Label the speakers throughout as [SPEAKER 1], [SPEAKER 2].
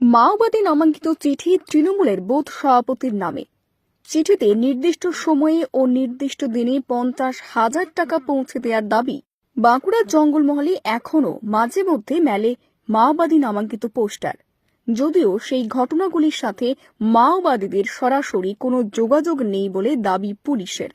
[SPEAKER 1] মাওবাদী নামাঙ্কিত চিঠি তৃণমূলের বুথ সভাপতির নামে। চিঠিতে নির্দিষ্ট সময়ে ও নির্দিষ্ট দিনে 50,000 টাকা পৌঁছে দেওয়ার দাবি। বাঁকুড়ার জঙ্গলমহলে এখনও মাঝে মধ্যে মেলে মাওবাদী নামাঙ্কিত পোস্টার, যদিও সেই ঘটনাগুলির সাথে মাওবাদীদের সরাসরি কোনো যোগাযোগ নেই বলে দাবি পুলিশের।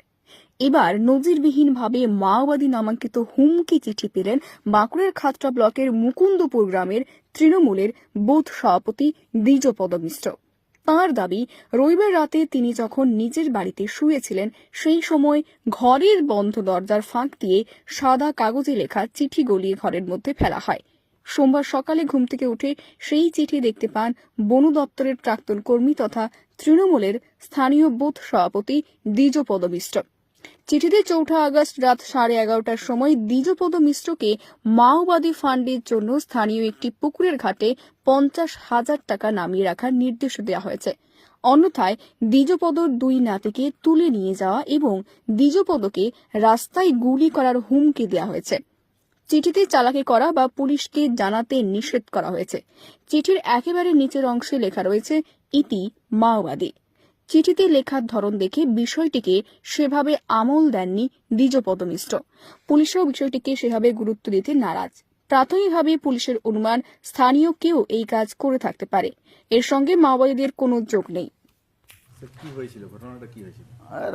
[SPEAKER 1] এবার নজিরবিহীনভাবে মাওবাদী নামাঙ্কিত হুমকি চিঠি পেলেন বাঁকুড়ার খাতড়া ব্লকের মুকুন্দপুর গ্রামের তৃণমূলের বুথ সভাপতি দ্বিজপদ মিশ্র। তাঁর দাবি, রবিবার রাতে তিনি যখন নিজের বাড়িতে শুয়েছিলেন সেই সময় ঘরের বন্ধ দরজার ফাঁক দিয়ে সাদা কাগজে লেখা চিঠি গলিয়ে ঘরের মধ্যে ফেলা হয়। সোমবার সকালে ঘুম থেকে উঠে সেই চিঠি দেখতে পান বন দপ্তরের প্রাক্তন কর্মী তথা তৃণমূলের স্থানীয় বুথ সভাপতি দ্বিজপদ মিশ্র। চিঠিতে 4 আগস্ট রাত 11:30টার সময় দ্বিজপদ মিশ্রকে মাওবাদী ফান্ডের জন্য স্থানীয় একটি পুকুরের ঘাটে 50,000 টাকা নামিয়ে রাখার নির্দেশ দেওয়া হয়েছে। অন্যথায় দ্বিজপদর 2 নাতিকে তুলে নিয়ে যাওয়া এবং দ্বিজপদকে রাস্তায় গুলি করার হুমকি দেওয়া হয়েছে। চিঠিতে চালাকি করা বা পুলিশকে জানাতে নিষেধ করা হয়েছে। চিঠির একেবারে নিচের অংশে লেখা রয়েছে ইতি মাওবাদী। চিঠিতে লেখার ধরন দেখে বিষয়টিকে সেভাবে আমল দেননি দ্বিজপদ মিশ্র। পুলিশও বিষয়টিকে সেভাবে গুরুত্ব দিতে নারাজ। প্রাথমিকভাবে পুলিশের অনুমান স্থানীয় কেউ এই কাজ করে থাকতে পারে। এর সঙ্গে মাওবাদীদের কোনো যোগ নেই।
[SPEAKER 2] কি হয়েছিল, ঘটনাটা কি হয়েছিল?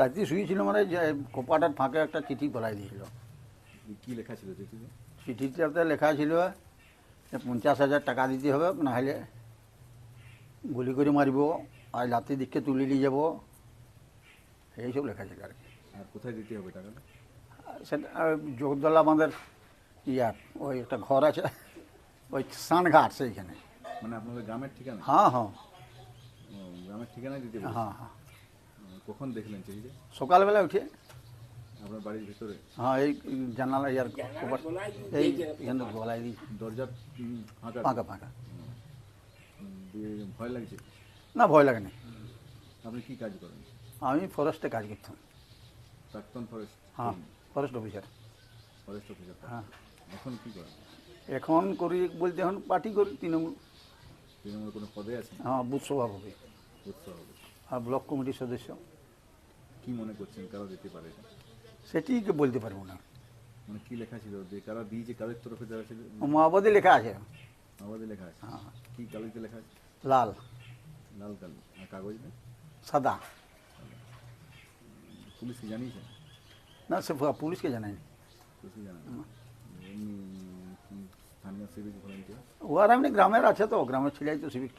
[SPEAKER 3] রাত্রি শুয়েছিল মানে যে কপাটার ফাঁকে একটা চিঠি গলায় দিয়েছিল।
[SPEAKER 2] কি লেখা ছিল চিঠিতে?
[SPEAKER 3] চিঠিটাতে লেখা ছিল যে 50,000 টাকা দিতে হবে, নাহলে গুলি করে মারিব, আর রাত্রি দিককে তুলে নিয়ে যাবো, এইসব লেখা ছিল আর কি।
[SPEAKER 2] আর কোথায় দিতে হবে টাকাটা?
[SPEAKER 3] সেটা জগদলা আমাদের ইয়ার ওই একটা ঘর আছে, ওই সানঘাট সেইখানে।
[SPEAKER 2] মানে আপনাদের গ্রামের ঠিকানা?
[SPEAKER 3] হ্যাঁ হ্যাঁ
[SPEAKER 2] গ্রামের ঠিকানায় দিতে হবে।
[SPEAKER 3] হ্যাঁ হ্যাঁ
[SPEAKER 2] কখন দেখলেন চিঠিটা?
[SPEAKER 3] সকালবেলা উঠে।
[SPEAKER 2] আপনার বাড়ির ভিতরে?
[SPEAKER 3] হ্যাঁ এই জানালা ইয়ার কপাট এই এখানে গলায় দিই,
[SPEAKER 2] দরজা ফাঁকা?
[SPEAKER 3] ফাঁকা ফাঁকা।
[SPEAKER 2] দিয়ে ভয় লাগছে?
[SPEAKER 3] না, ভয় লাগে না।
[SPEAKER 2] আপনি কি কাজ করেন?
[SPEAKER 3] আমি ফরেস্টে কাজ করতাম।
[SPEAKER 2] প্রাক্তন ফরেস্ট?
[SPEAKER 3] হ্যাঁ, ফরেস্ট অফিসার।
[SPEAKER 2] Forest officer.
[SPEAKER 3] হ্যাঁ,
[SPEAKER 2] এখন কি করেন?
[SPEAKER 3] এখন করি বলতে এখন পার্টি করি, তৃণমূল।
[SPEAKER 2] তৃণমূল কোনো পদে আছে?
[SPEAKER 3] হ্যাঁ, বুথ সভাপতি
[SPEAKER 2] বুঝতে হবে।
[SPEAKER 3] আর ব্লক কমিটির সদস্য।
[SPEAKER 2] কি মনে করছেন কারা দিতে পারে এটা?
[SPEAKER 3] সেটি বলতে পারবো না।
[SPEAKER 2] মানে কি লেখা ছিল, যে কারা দিয়েছে, কাদের তরফে দেওয়া ছিল?
[SPEAKER 3] মাওবাদী লেখা আছে।
[SPEAKER 2] আমাদের লেখা আছে?
[SPEAKER 3] হ্যাঁ,
[SPEAKER 2] কি কালিতে লেখা আছে?
[SPEAKER 3] লাল
[SPEAKER 2] লাল কালি। আর কাগজে?
[SPEAKER 3] সাদা।
[SPEAKER 2] পুলিশকে জানিয়েছেন?
[SPEAKER 3] না, সে পুলিশকে জানায়নি।
[SPEAKER 2] পুলিশকে জানান? এমনি স্থানীয় সিভিক ভলেন্টিয়ার?
[SPEAKER 3] ও আর এমনি গ্রামের আছে, তো গ্রামের ছেলেই তো সিভিক